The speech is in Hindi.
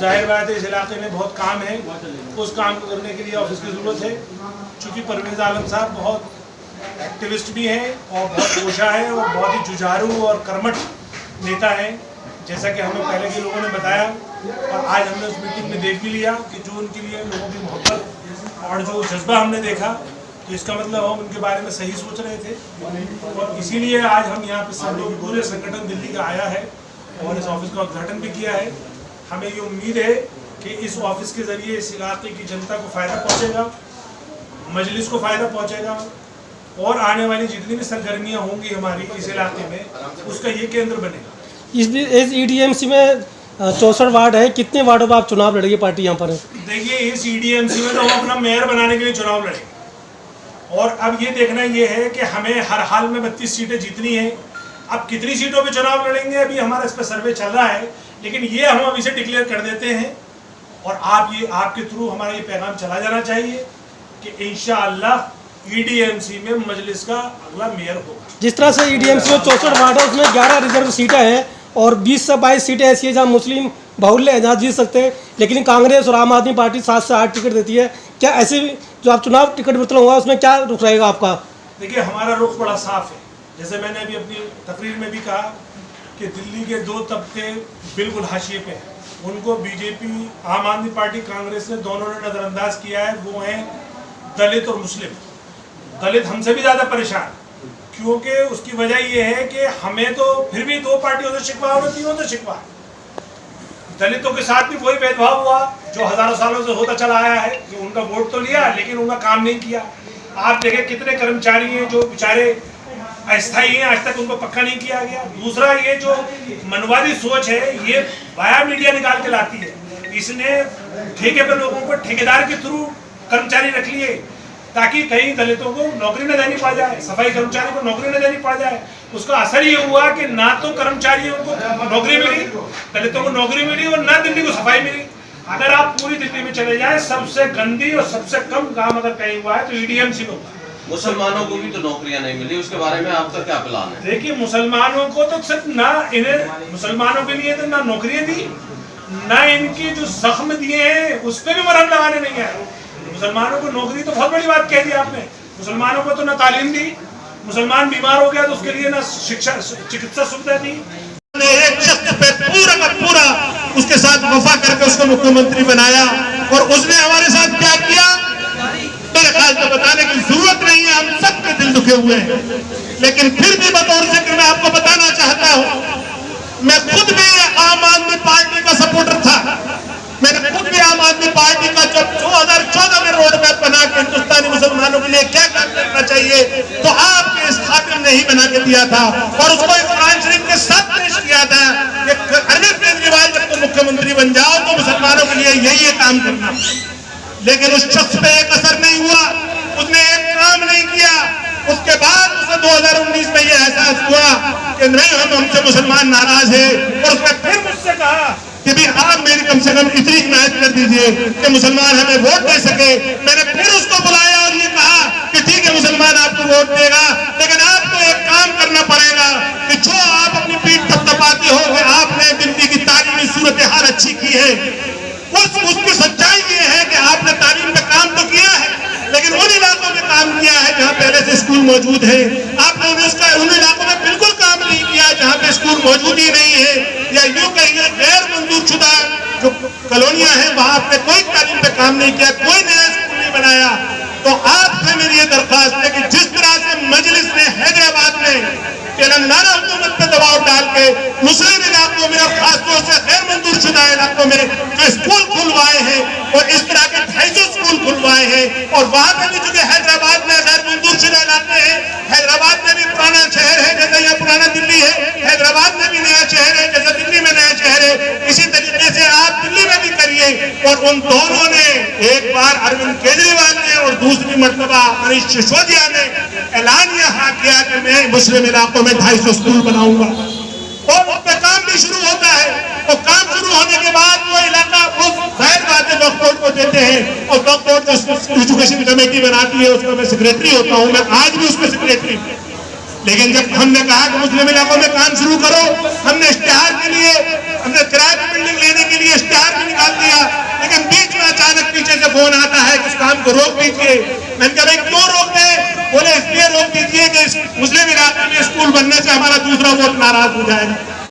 जाहिर बात है इस इलाके में बहुत काम है, उस काम को करने के लिए ऑफिस की ज़रूरत है। चूँकि परवेज़ आलम साहब बहुत एक्टिविस्ट भी हैं और बहुत कोशा है और बहुत ही जुझारू और कर्मठ नेता हैं, जैसा कि हमें पहले के लोगों ने बताया। और आज हमने उस मीटिंग में देख भी लिया कि जो उनके लिए लोगों की मोहब्बत और जो जज्बा हमने देखा, तो इसका मतलब हम उनके बारे में सही सोच रहे थे। और इसीलिए आज हम यहाँ पे सब लोग, पूरे संगठन दिल्ली का आया है और इस ऑफिस का उद्घाटन भी किया है। हमें ये उम्मीद है कि इस ऑफिस के ज़रिए इस इलाके की जनता को फ़ायदा पहुँचेगा, मजलिस को फ़ायदा पहुँचेगा और आने वाली जितनी भी सरगर्मियाँ होंगी हमारी इस इलाके में, उसका ये केंद्र बनेगा। इस EDMC में 64 वार्ड है, कितने वार्डों पर आप चुनाव लड़ेगी पार्टी यहाँ पर? देखिए, इस EDMC में तो हम अपना मेयर बनाने के लिए चुनाव लड़ेंगे और अब ये देखना ये है कि हमें हर हाल में 32 सीटें जीतनी है। अब कितनी सीटों पे चुनाव लड़ेंगे अभी हमारा इस पर सर्वे चल रहा है, लेकिन ये हम अभी से डिक्लेयर कर देते हैं और आपके थ्रू हमारा ये पैगाम चला जाना चाहिए कि इंशाअल्लाह EDMC में मजलिस का अगला मेयर होगा। जिस तरह से EDMC में 64 वार्ड है, उसमें 11 रिजर्व सीटें हैं और 20 से 22 सीटें ऐसी है जहाँ मुस्लिम बाहुल्य है, जहाँ जीत सकते हैं, लेकिन कांग्रेस और आम आदमी पार्टी 7 से 8 टिकट देती है। क्या ऐसे जो आप चुनाव टिकट वितरण होगा उसमें क्या रुख रहेगा आपका? देखिए, हमारा रुख बड़ा साफ है। जैसे मैंने अभी अपनी तकरीर में भी कहा कि दिल्ली के 2 तबके बिल्कुल हाशिए पे हैं, उनको बीजेपी, आम आदमी पार्टी, कांग्रेस ने दोनों ने नज़रअंदाज किया है। वो हैं दलित और मुस्लिम। दलित हमसे भी ज़्यादा परेशान, क्योंकि उसकी वजह ये है कि हमें तो फिर भी 2 पार्टियों से शिकवा और 3 से शिकवा। दलितों के साथ भी वही भेदभाव हुआ जो हज़ारों सालों से होता चला आया है कि उनका वोट तो लिया लेकिन उनका काम नहीं किया। आप देखें कितने कर्मचारी हैं जो बेचारे अस्थायी हैं, आज तक उनको पक्का नहीं किया गया। दूसरा, ये जो मनवादी सोच है ये वाया मीडिया निकाल के लाती है। इसने ठेके पे लोगों को ठेकेदार के थ्रू कर्मचारी रख लिए ताकि कहीं दलितों को नौकरी न देनी पड़ जाए, सफाई कर्मचारी को नौकरी न देनी पड़ जाए। उसका असर ये हुआ कि ना तो कर्मचारियों को नौकरी मिली, दलितों को नौकरी मिली और ना दिल्ली को सफाई मिली। अगर आप पूरी दिल्ली में चले जाए, सबसे गंदी और सबसे कम काम अगर कहीं हुआ है तो EDMC में हुआ। मुसलमानों को भी तो नौकरियां नहीं मिली, उसके बारे में आपका क्या प्लान है? देखिए, मुसलमानों को तो सिर्फ ना इन्हें मुसलमानों के लिए तो ना नौकरियां दी, ना इनके जो जख्म दिए हैं उस पर भी मरहम लगाने नहीं आए। मुसलमानों को नौकरी तो बहुत बड़ी बात कह दी आपने। मुसलमानों को तो ना तालीम दी, मुसलमान बीमार हो गया तो उसके लिए ना शिक्षा चिकित्सा सुविधा दी। एक शख्स पे पूरा का पूरा उसके साथ वफा करके उसको मुख्यमंत्री बनाया और उसने हमारे साथ क्या किया मेरे ख्याल से बताने की जरूरत नहीं है। हम सबके दिल दुखे हुए हैं, लेकिन फिर भी बतौर जिक्र मैं आपको बताना चाहता हूँ, मैं खुद भी आम आदमी पार्टी का सपोर्टर था। मैंने खुद भी आम आदमी पार्टी का जब 2014 में रोड मैप बना के हिंदुस्तानी मुसलमानों के लिए क्या काम करना चाहिए तो आपके इस खातिर ने ही बना के दिया था और उसको कुरान शरीफ के साथ पेश किया था कि अरविंद केजरीवाल जब तुम मुख्यमंत्री बन जाओ तो मुसलमानों के लिए यही काम करना। लेकिन उस शख्स पे एक असर नहीं हुआ, उसने एक काम नहीं किया। उसके बाद उसे 2019 में यह एहसास हुआ कि नहीं, हमसे मुसलमान नाराज है और उसने फिर मुझसे कहा कि भी आप मेरी कम से कम इतनी हिमायत कर दीजिए कि मुसलमान हमें वोट दे सके। मैंने फिर उसको बुलाया और ये कहा कि ठीक है, मुसलमान आपको वोट देगा, लेकिन आपको एक काम करना पड़ेगा कि जो आप अपनी पीठ थपथपाते हो कि आपने दिल्ली की तालीमी सूरत हाल अच्छी की है, उसकी सच्चाई ये है कि आपने तालीम पे काम तो किया है लेकिन उन इलाकों में काम किया है जहाँ पहले से स्कूल मौजूद है। आपने उन इलाकों में बिल्कुल काम नहीं किया जहाँ पे स्कूल मौजूद ही नहीं है, या यूं कहिए गैर मंजूर शुदा जो कॉलोनियां हैं वहां आपने कोई तालीम पे काम नहीं किया, कोई नया स्कूल नहीं बनाया। तो आपसे मेरी ये दरख्वास्त है कि जिस तरह से मजलिस ने हैदराबाद में तेलंगाना हुकूमत पे दबाव डाल के मुस्लिम इलाकों में और खासतौर से गैर मंजूर शुदा इलाकों में जो स्कूल खुलवाए हैं और इस तरह के 250 स्कूल खुलवाए हैं, और वहां पे भी चूंकि हैदराबाद में गैर मंजूर शुदा इलाके हैं, हैदराबाद में भी पुराना शहर है जैसे यह पुराना दिल्ली है, हैदराबाद में भी नया शहर है जैसे दिल्ली में नया शहर है, इसी तरीके से आप दिल्ली में भी करिए। और उन दोनों ने, एक बार अरविंद केजरीवाल ने और दूसरी मर्तबा मनीष सिसोदिया ने ऐलान यहाँ किया कि मैं मुस्लिम इलाकों में 250 स्कूल बनाऊंगा और उस पर काम भी शुरू होता है। और काम शुरू होने के बाद वो इलाका जाहिर बात है वक्फ बोर्ड को देते हैं और वक्फ बोर्ड जो एजुकेशन कमेटी बनाती है उसमें मैं सेक्रेटरी होता हूँ, मैं आज भी उसमें सेक्रेटरी हूँ। लेकिन जब हमने कहा कि मुस्लिम इलाकों में काम शुरू करो, हमने इश्तिहार के लिए, हमने किराए पर बिल्डिंग लेने के लिए इश्तिहार भी निकाल दिया इसको रोक दीजिए। मैंने कहा भाई क्यों रोक दे? बोले इसलिए रोक दीजिए कि इस मुस्लिम इलाके में स्कूल बनने से हमारा दूसरा वोट नाराज हो जाएगा।